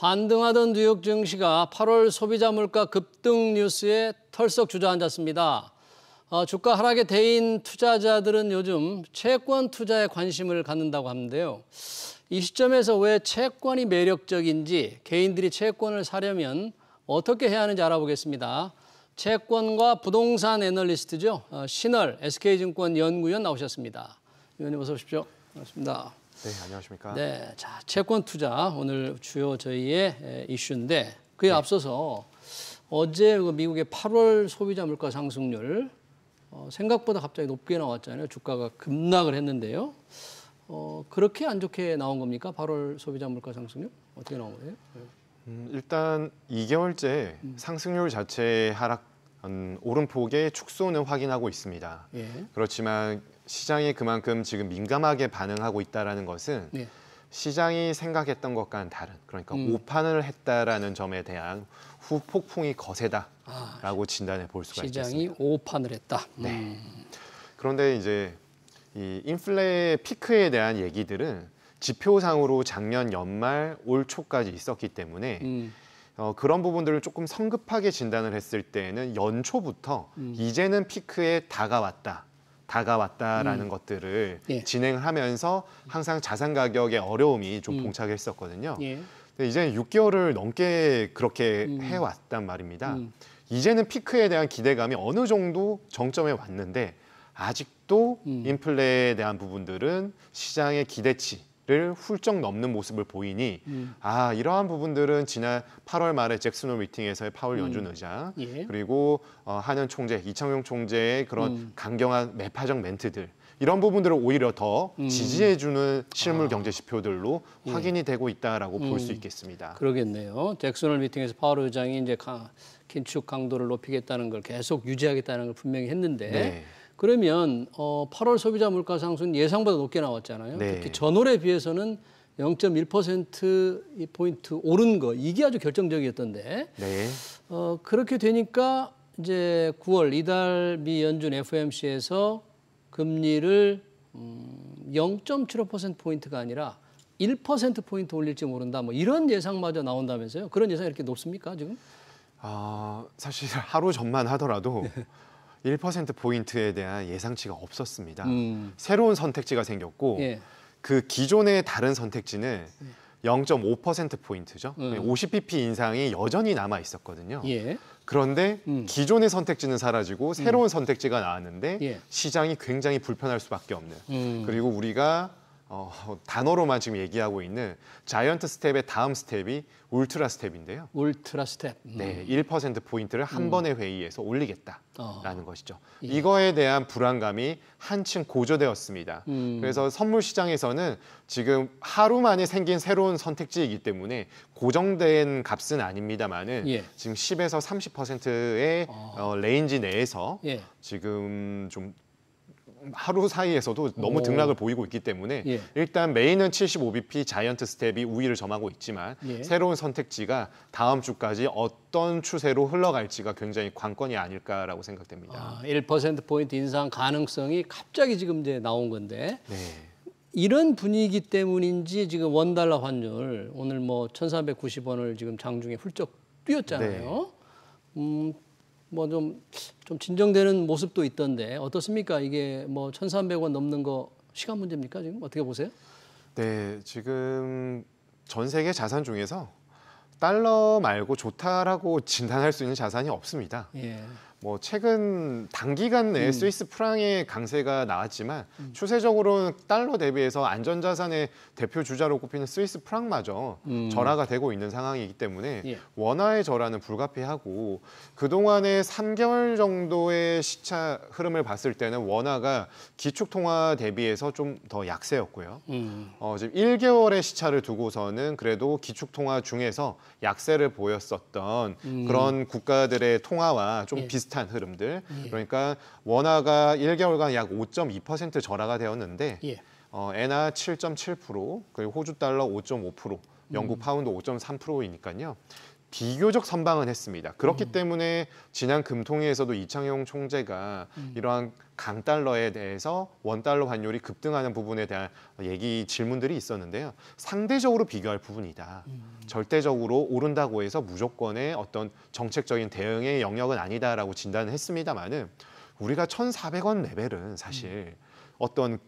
반등하던 뉴욕 증시가 8월 소비자 물가 급등 뉴스에 털썩 주저앉았습니다. 주가 하락에 대인 투자자들은 요즘 채권 투자에 관심을 갖는다고 하는데요. 이 시점에서 왜 채권이 매력적인지, 개인들이 채권을 사려면 어떻게 해야 하는지 알아보겠습니다. 채권과 부동산 애널리스트죠. 신월 SK증권 연구위원 나오셨습니다. 위원님 어서 오십시오. 반갑습니다. 네, 안녕하십니까. 네, 자, 채권 투자 오늘 주요 저희의 이슈인데 그에 앞서서 어제 미국의 8월 소비자 물가 상승률 생각보다 갑자기 높게 나왔잖아요. 주가가 급락을 했는데요. 그렇게 안 좋게 나온 겁니까? 8월 소비자 물가 상승률 어떻게 나온 거예요? 일단 2개월째 상승률 자체의 하락 오름폭의 축소는 확인하고 있습니다. 예. 그렇지만 시장이 그만큼 지금 민감하게 반응하고 있다는 것은 예. 시장이 생각했던 것과는 다른, 그러니까 오판을 했다라는 점에 대한 후폭풍이 거세다라고 진단해 볼 수가 있겠습니다. 시장이 오판을 했다. 네. 그런데 이제 이 인플레 피크에 대한 얘기들은 지표상으로 작년 연말 올 초까지 있었기 때문에 그런 부분들을 조금 성급하게 진단을 했을 때는 연초부터 이제는 피크에 다가왔다라는 것들을 예. 진행을 하면서 항상 자산 가격의 어려움이 좀 봉착했었거든요. 예. 근데 이제는 6개월을 넘게 그렇게 해왔단 말입니다. 이제는 피크에 대한 기대감이 어느 정도 정점에 왔는데 아직도 인플레에 대한 부분들은 시장의 기대치를 훌쩍 넘는 모습을 보이니 이러한 부분들은 지난 8월 말에 잭슨 홀 미팅에서의 파월 연준 의장 예. 그리고 한은 총재, 이창용 총재의 그런 강경한 매파적 멘트들 이런 부분들을 오히려 더 지지해주는 실물 경제 지표들로 확인이 되고 있다라고 볼 수 있겠습니다. 그러겠네요. 잭슨 홀 미팅에서 파월 의장이 이제 긴축 강도를 높이겠다는 걸 계속 유지하겠다는 걸 분명히 했는데 네. 그러면 8월 소비자 물가 상승 예상보다 높게 나왔잖아요. 네. 특히 전월에 비해서는 0.1%포인트 오른 거 이게 아주 결정적이었던데 네. 그렇게 되니까 이제 9월 이달 미 연준 FOMC에서 금리를 0.75%포인트가 아니라 1%포인트 올릴지 모른다. 뭐 이런 예상마저 나온다면서요. 그런 예상이 이렇게 높습니까 지금? 사실 하루 전만 하더라도 1%포인트에 대한 예상치가 없었습니다. 새로운 선택지가 생겼고 예. 그 기존의 다른 선택지는 0.5%포인트죠. 50bp 인상이 여전히 남아 있었거든요. 예. 그런데 기존의 선택지는 사라지고 새로운 선택지가 나왔는데 예. 시장이 굉장히 불편할 수밖에 없는. 그리고 우리가 단어로만 지금 얘기하고 있는 자이언트 스텝의 다음 스텝이 울트라 스텝인데요. 울트라 스텝. 네, 1%포인트를 한 번의 회의에서 올리겠다라는 것이죠. 예. 이거에 대한 불안감이 한층 고조되었습니다. 그래서 선물 시장에서는 지금 하루 만에 생긴 새로운 선택지이기 때문에 고정된 값은 아닙니다만은 예. 지금 10에서 30%의 레인지 내에서 예. 지금 좀 하루 사이에서도 너무 등락을 보이고 있기 때문에 예. 일단 메인은 75bp 자이언트 스텝이 우위를 점하고 있지만 예. 새로운 선택지가 다음 주까지 어떤 추세로 흘러갈지가 굉장히 관건이 아닐까라고 생각됩니다. 1%포인트 인상 가능성이 갑자기 지금 이제 나온 건데 네. 이런 분위기 때문인지 지금 원달러 환율 오늘 뭐 1,490원을 지금 장중에 훌쩍 뛰었잖아요. 뭐 좀 진정되는 모습도 있던데 어떻습니까? 이게 뭐 1,300원 넘는 거 시간 문제입니까? 지금 어떻게 보세요? 네, 지금 전 세계 자산 중에서 달러 말고 좋다라고 진단할 수 있는 자산이 없습니다. 예. 뭐 최근 단기간 내에 스위스 프랑의 강세가 나왔지만 추세적으로는 달러 대비해서 안전자산의 대표 주자로 꼽히는 스위스 프랑마저 절하가 되고 있는 상황이기 때문에 예. 원화의 절하는 불가피하고 그동안의 3개월 정도의 시차 흐름을 봤을 때는 원화가 기축통화 대비해서 좀 더 약세였고요. 지금 1개월의 시차를 두고서는 그래도 기축통화 중에서 약세를 보였었던 그런 국가들의 통화와 좀 비슷한 흐름들. 그러니까 원화가 1개월간 약 5.2% 절하가 되었는데 예. 엔화 7.7%, 그리고 호주 달러 5.5%, 영국 파운드 5.3%이니까요. 비교적 선방은 했습니다. 그렇기 때문에 지난 금통위에서도 이창용 총재가 이러한 강달러에 대해서 원달러 환율이 급등하는 부분에 대한 질문들이 있었는데요. 상대적으로 비교할 부분이다. 절대적으로 오른다고 해서 무조건의 어떤 정책적인 대응의 영역은 아니다라고 진단을 했습니다마는 우리가 1,400원 레벨은 사실 어떤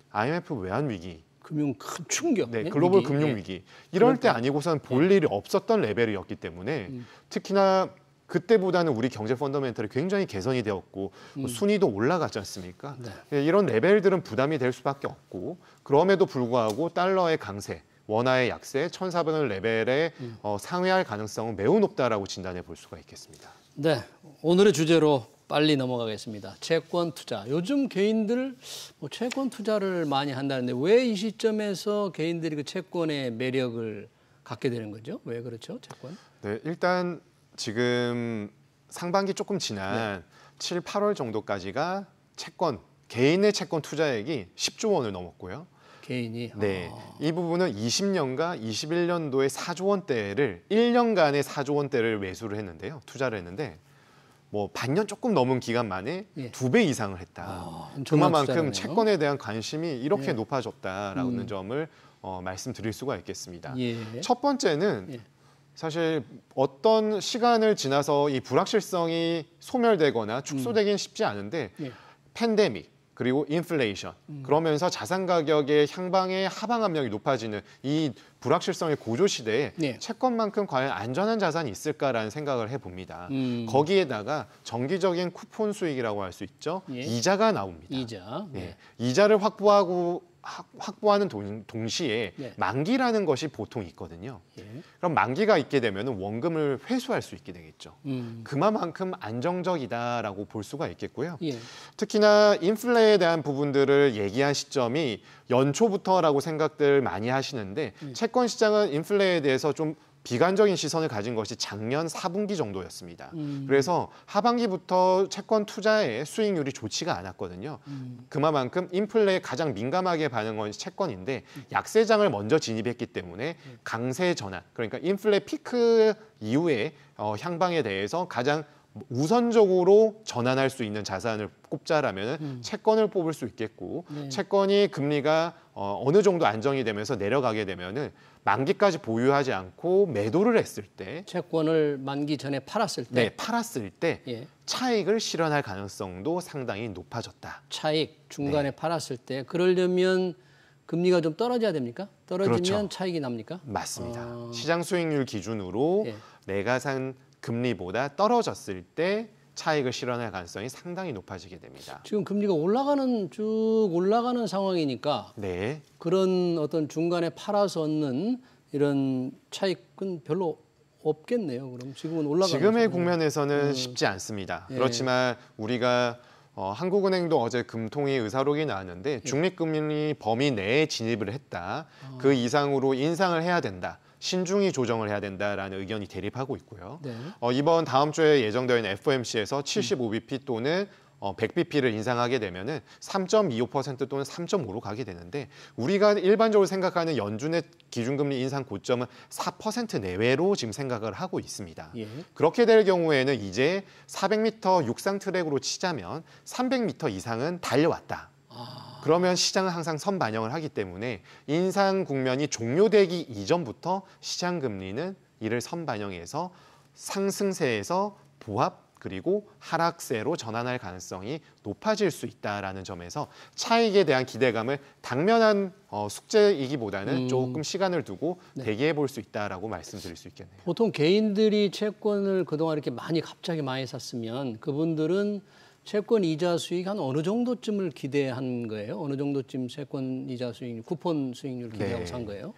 IMF 외환 위기, 금융 큰 충격, 네, 글로벌 위기. 금융 위기 이럴 때 아니고선 볼 일이 없었던 레벨이었기 때문에 특히나 그때보다는 우리 경제 펀더멘털이 굉장히 개선이 되었고 순위도 올라갔지 않습니까? 네, 이런 레벨들은 부담이 될 수밖에 없고 그럼에도 불구하고 달러의 강세, 원화의 약세, 1,400원 레벨에 상회할 가능성은 매우 높다라고 진단해 볼 수가 있겠습니다. 네, 오늘의 주제로 빨리 넘어가겠습니다. 채권 투자. 요즘 개인들 채권 투자를 많이 한다는데 왜 이 시점에서 개인들이 그 채권의 매력을 갖게 되는 거죠? 왜 그렇죠? 채권? 네, 일단 지금 상반기 조금 지난 7, 8월 정도까지가 개인의 채권 투자액이 10조 원을 넘었고요. 개인이? 네, 이 부분은 20년과 21년도에 4조 원대를 1년간의 4조 원대를 매수를 했는데요. 투자를 했는데 뭐 반년 조금 넘은 기간 만에 2배 이상을 했다. 그만큼 채권에 대한 관심이 이렇게 높아졌다라는 점을 말씀드릴 수가 있겠습니다. 첫 번째는 사실 어떤 시간을 지나서 이 불확실성이 소멸되거나 축소되긴 쉽지 않은데 팬데믹 그리고 인플레이션 그러면서 자산 가격의 향방의 하방 압력이 높아지는 이 불확실성의 고조 시대에 채권만큼 과연 안전한 자산이 있을까라는 생각을 해봅니다. 거기에다가 정기적인 쿠폰 수익이라고 할 수 있죠. 이자가 나옵니다. 이자. 이자를 확보하는 동시에 만기라는 것이 보통 있거든요. 그럼 만기가 있게 되면 원금을 회수할 수 있게 되겠죠. 그만큼 안정적이다라고 볼 수가 있겠고요. 특히나 인플레에 대한 부분들을 얘기한 시점이 연초부터라고 생각들 많이 하시는데 채권 시장은 인플레에 대해서 좀 비관적인 시선을 가진 것이 작년 4분기 정도였습니다. 그래서 하반기부터 채권 투자의 수익률이 좋지가 않았거든요. 그만큼 인플레에 가장 민감하게 반응한 건 채권인데 약세장을 먼저 진입했기 때문에 강세 전환, 그러니까 인플레 피크 이후에 향방에 대해서 가장 우선적으로 전환할 수 있는 자산을 꼽자라면 채권을 뽑을 수 있겠고 채권이 금리가 어느 정도 안정이 되면서 내려가게 되면은 만기까지 보유하지 않고 매도를 했을 때 채권을 만기 전에 팔았을 때 팔았을 때 차익을 실현할 가능성도 상당히 높아졌다. 차익 중간에 팔았을 때 그러려면 금리가 좀 떨어져야 됩니까? 떨어지면 그렇죠. 차익이 납니까? 맞습니다. 시장 수익률 기준으로 내가 산 금리보다 떨어졌을 때 차익을 실현할 가능성이 상당히 높아지게 됩니다. 지금 금리가 쭉 올라가는 상황이니까 그런 어떤 중간에 팔아서 얻는 이런 차익은 별로 없겠네요. 그럼 지금은 올라가는 지금의 국면에서는 쉽지 않습니다. 그렇지만 우리가 한국은행도 어제 금통위 의사록이 나왔는데 중립금리 범위 내에 진입을 했다. 그 이상으로 인상을 해야 된다. 신중히 조정을 해야 된다라는 의견이 대립하고 있고요. 이번 다음 주에 예정되어 있는 FOMC에서 75bp 또는 100bp를 인상하게 되면은 3.25% 또는 3.5로 가게 되는데 우리가 일반적으로 생각하는 연준의 기준금리 인상 고점은 4% 내외로 지금 생각을 하고 있습니다. 그렇게 될 경우에는 이제 400m 육상 트랙으로 치자면 300m 이상은 달려왔다. 그러면 시장은 항상 선반영을 하기 때문에 인상 국면이 종료되기 이전부터 시장 금리는 이를 선반영해서 상승세에서 보합 그리고 하락세로 전환할 가능성이 높아질 수 있다라는 점에서 차익에 대한 기대감을 당면한 숙제이기보다는 조금 시간을 두고 대기해 볼 수 있다라고 말씀드릴 수 있겠네요. 보통 개인들이 채권을 그동안 이렇게 갑자기 많이 샀으면 그분들은 채권 이자 수익 한 어느 정도쯤을 기대한 거예요? 어느 정도쯤 채권 이자 수익, 쿠폰 수익률 기대하고 산 거예요?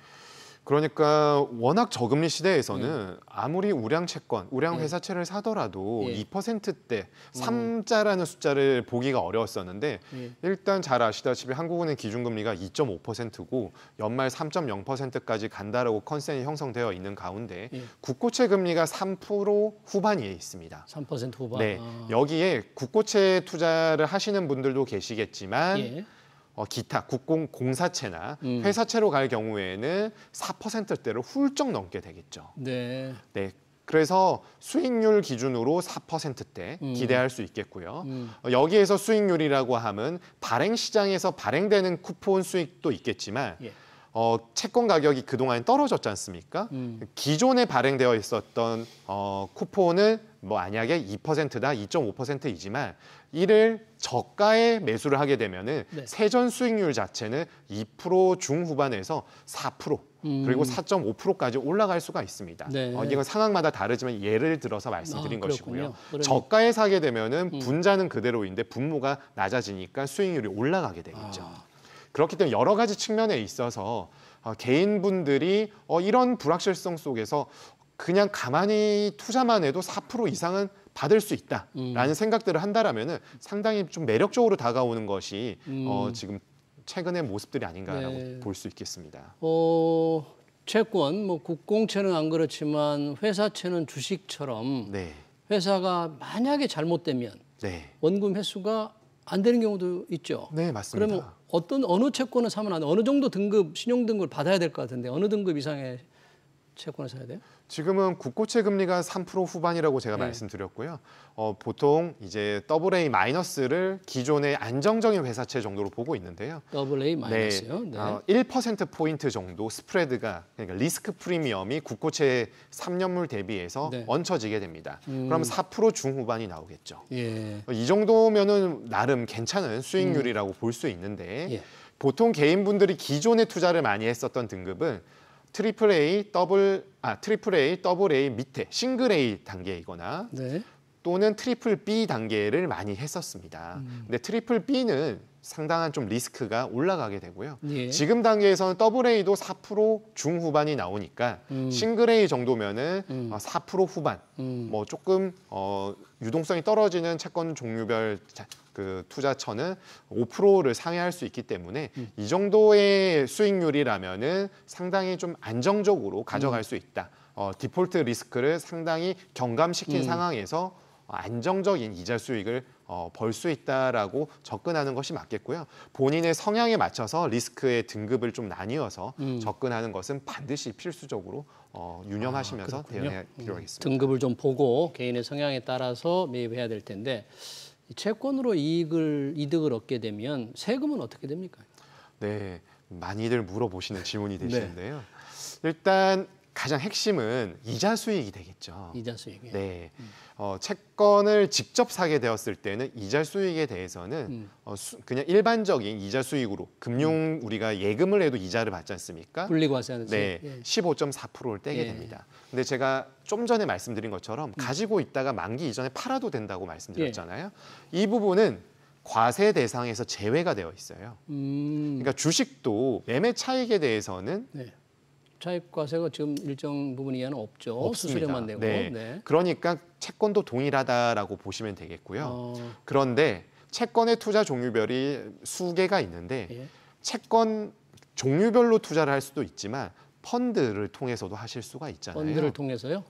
그러니까 워낙 저금리 시대에서는 아무리 우량 채권, 우량 회사채를 사더라도 2%대, 3자라는 숫자를 보기가 어려웠었는데 일단 잘 아시다시피 한국은행 기준금리가 2.5%고 연말 3.0%까지 간다라고 컨센이 형성되어 있는 가운데 국고채 금리가 3% 후반위에 있습니다. 3% 후반. 네, 여기에 국고채 투자를 하시는 분들도 계시겠지만 기타 국공공사채나 회사채로 갈 경우에는 4%대를 훌쩍 넘게 되겠죠. 그래서 수익률 기준으로 4%대 기대할 수 있겠고요. 여기에서 수익률이라고 하면 발행 시장에서 발행되는 쿠폰 수익도 있겠지만 예. 채권 가격이 그동안 떨어졌지 않습니까? 기존에 발행되어 있었던 쿠폰은 뭐 만약에 2%다, 2.5%이지만 이를 저가에 매수를 하게 되면은 네. 세전 수익률 자체는 2% 중후반에서 4% 그리고 4.5%까지 올라갈 수가 있습니다. 네. 이건 상황마다 다르지만 예를 들어서 말씀드린 것이고요. 그러면... 저가에 사게 되면은 분자는 그대로인데 분모가 낮아지니까 수익률이 올라가게 되겠죠. 그렇기 때문에 여러 가지 측면에 있어서 개인분들이 이런 불확실성 속에서 그냥 가만히 투자만 해도 4% 이상은 받을 수 있다라는 생각들을 한다라면은 상당히 좀 매력적으로 다가오는 것이 지금 최근의 모습들이 아닌가라고 네. 볼 수 있겠습니다. 채권, 뭐 국공채는 안 그렇지만 회사채는 주식처럼 네. 회사가 만약에 잘못되면 네. 원금 회수가 안 되는 경우도 있죠. 네, 맞습니다. 그러면 어느 채권을 사면 안 돼? 어느 정도 등급, 신용 등급을 받아야 될 것 같은데 어느 등급 이상의 채권을 사야 돼요? 지금은 국고채 금리가 3% 후반이라고 제가 말씀드렸고요. 보통 이제 AA 마이너스를 기존의 안정적인 회사채 정도로 보고 있는데요. AA 마이너스요? 네. 1%포인트 정도 스프레드가 그러니까 리스크 프리미엄이 국고채 3년물 대비해서 얹혀지게 됩니다. 그럼 4% 중후반이 나오겠죠. 예. 이 정도면은 나름 괜찮은 수익률이라고 볼 수 있는데 보통 개인분들이 기존에 투자를 많이 했었던 등급은 트리플 A, 더블 A 밑에 싱글 A 단계이거나 또는 트리플 B 단계를 많이 했었습니다. 근데 트리플 B는 상당한 좀 리스크가 올라가게 되고요. 지금 단계에서는 더블 A도 4% 중후반이 나오니까 싱글 A 정도면은 4% 후반, 뭐 조금 유동성이 떨어지는 채권 종류별 그 투자처는 5%를 상회할 수 있기 때문에 이 정도의 수익률이라면은 상당히 좀 안정적으로 가져갈 수 있다. 디폴트 리스크를 상당히 경감시킨 상황에서 안정적인 이자 수익을 벌 수 있다라고 접근하는 것이 맞겠고요. 본인의 성향에 맞춰서 리스크의 등급을 좀 나뉘어서 접근하는 것은 반드시 필수적으로 유념하시면서 대응할 필요가 있습니다. 등급을 좀 보고 개인의 성향에 따라서 매입해야 될 텐데 채권으로 이득을 얻게 되면 세금은 어떻게 됩니까? 네, 많이들 물어보시는 질문이 되시는데요. 일단 가장 핵심은 이자 수익이 되겠죠. 이자 수익이. 네. 채권을 직접 사게 되었을 때는 이자 수익에 대해서는 그냥 일반적인 이자 수익으로 금융 우리가 예금을 해도 이자를 받지 않습니까? 분리과세하는 네, 15.4%를 떼게 됩니다. 근데 제가 좀 전에 말씀드린 것처럼 가지고 있다가 만기 이전에 팔아도 된다고 말씀드렸잖아요. 이 부분은 과세 대상에서 제외가 되어 있어요. 그러니까 주식도 매매 차익에 대해서는 차익과세가 지금 일정 부분 이하는 없죠. 없습니다. 수수료만 내고. 네. 그러니까 채권도 동일하다라고 보시면 되겠고요. 그런데 채권의 투자 종류별이 수개가 있는데 채권 종류별로 투자를 할 수도 있지만 펀드를 통해서도 하실 수가 있잖아요. 펀드를 통해서요?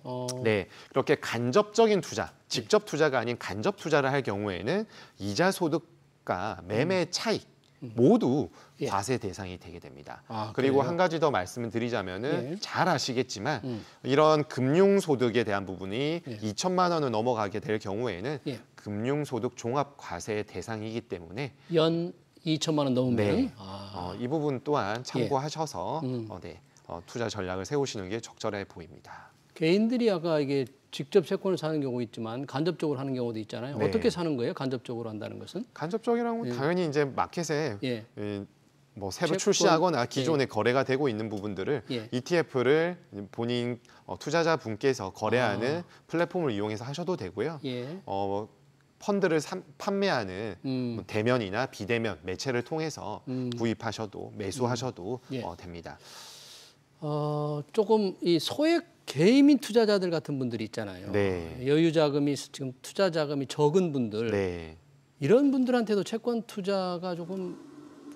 네, 그렇게 간접적인 투자, 직접 투자가 아닌 간접 투자를 할 경우에는 이자 소득과 매매 차익 모두 과세 대상이 되게 됩니다. 그리고 그래요? 한 가지 더 말씀을 드리자면은 잘 아시겠지만 이런 금융소득에 대한 부분이 2천만 원을 넘어가게 될 경우에는 금융소득 종합과세 대상이기 때문에 연 2천만 원 넘으면 이 부분 또한 참고하셔서 투자 전략을 세우시는 게 적절해 보입니다. 개인들이 아까 이게 직접 채권을 사는 경우 있지만 간접적으로 하는 경우도 있잖아요. 어떻게 사는 거예요? 간접적으로 한다는 것은? 간접적이라면 당연히 이제 마켓에 뭐 새로 출시하거나 기존에 거래가 되고 있는 부분들을 ETF를 본인 투자자 분께서 거래하는 플랫폼을 이용해서 하셔도 되고요. 펀드를 판매하는 대면이나 비대면 매체를 통해서 구입하셔도 매수하셔도 됩니다. 조금 이 소액 개인 투자자들 같은 분들이 있잖아요. 여유 자금이 지금 투자 자금이 적은 분들 이런 분들한테도 채권 투자가 조금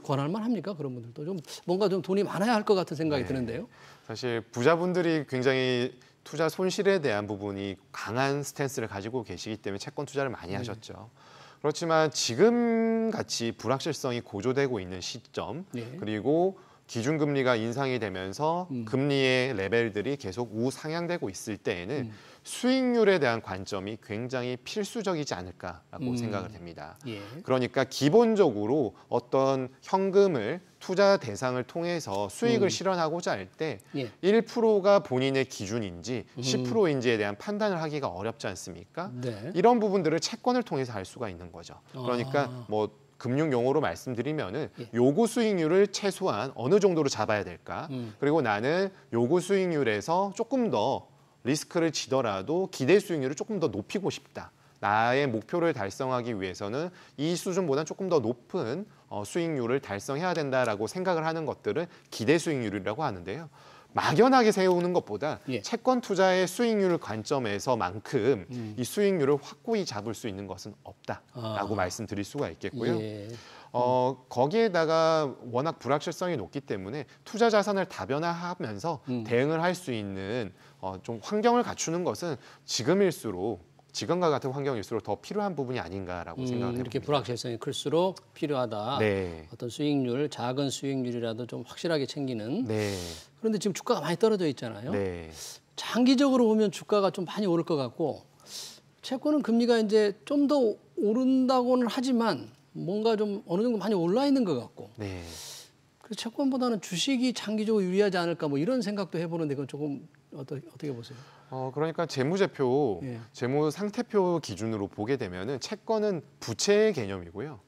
권할만 합니까? 그런 분들도 좀 뭔가 좀 돈이 많아야 할 것 같은 생각이 드는데요. 사실 부자분들이 굉장히 투자 손실에 대한 부분이 강한 스탠스를 가지고 계시기 때문에 채권 투자를 많이 하셨죠. 그렇지만 지금 같이 불확실성이 고조되고 있는 시점 그리고 기준금리가 인상이 되면서 금리의 레벨들이 계속 우상향되고 있을 때에는 수익률에 대한 관점이 굉장히 필수적이지 않을까라고 생각을 됩니다. 예. 그러니까 기본적으로 어떤 현금을 투자 대상을 통해서 수익을 실현하고자 할 때 예. 1%가 본인의 기준인지 10%인지에 대한 판단을 하기가 어렵지 않습니까? 네. 이런 부분들을 채권을 통해서 할 수가 있는 거죠. 그러니까 뭐 금융 용어로 말씀드리면은 예. 요구 수익률을 최소한 어느 정도로 잡아야 될까? 그리고 나는 요구 수익률에서 조금 더 리스크를 지더라도 기대 수익률을 조금 더 높이고 싶다. 나의 목표를 달성하기 위해서는 이 수준보다 조금 더 높은 수익률을 달성해야 된다라고 생각을 하는 것들은 기대 수익률이라고 하는데요. 막연하게 세우는 것보다 예. 채권 투자의 수익률 관점에서만큼 이 수익률을 확고히 잡을 수 있는 것은 없다라고 말씀드릴 수가 있겠고요. 예. 거기에다가 워낙 불확실성이 높기 때문에 투자 자산을 다변화하면서 대응을 할 수 있는 좀 환경을 갖추는 것은 지금과 같은 환경일수록 더 필요한 부분이 아닌가라고 생각을 해봅니다. 이렇게 불확실성이 클수록 필요하다. 네. 어떤 수익률, 작은 수익률이라도 좀 확실하게 챙기는. 네. 그런데 지금 주가가 많이 떨어져 있잖아요. 네. 장기적으로 보면 주가가 좀 많이 오를 것 같고 채권은 금리가 이제 좀 더 오른다고는 하지만 뭔가 좀 어느 정도 많이 올라 있는 것 같고. 네. 그래서 채권보다는 주식이 장기적으로 유리하지 않을까 뭐 이런 생각도 해보는데 그건 조금 어떻게 보세요? 그러니까 재무제표, 예. 재무 상태표 기준으로 보게 되면은 채권은 부채의 개념이고요.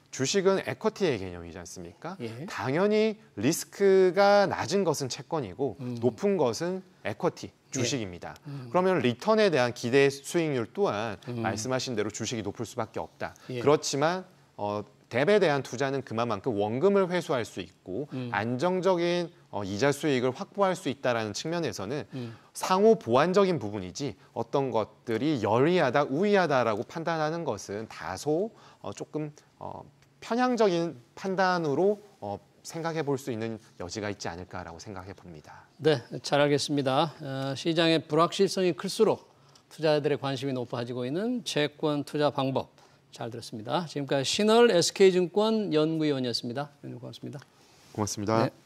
주식은 에쿼티의 개념이지 않습니까? 예. 당연히 리스크가 낮은 것은 채권이고 높은 것은 에쿼티, 주식입니다. 그러면 리턴에 대한 기대 수익률 또한 말씀하신 대로 주식이 높을 수밖에 없다. 예. 그렇지만 뎁에 대한 투자는 그만큼 원금을 회수할 수 있고 안정적인 이자 수익을 확보할 수 있다는 측면에서는 상호 보완적인 부분이지 어떤 것들이 열이하다, 우위하다라고 판단하는 것은 다소 조금 편향적인 판단으로 생각해 볼 수 있는 여지가 있지 않을까라고 생각해 봅니다. 네, 잘 알겠습니다. 시장의 불확실성이 클수록 투자자들의 관심이 높아지고 있는 채권 투자 방법 잘 들었습니다. 지금까지 신월 SK증권 연구위원이었습니다. 고맙습니다. 고맙습니다. 네.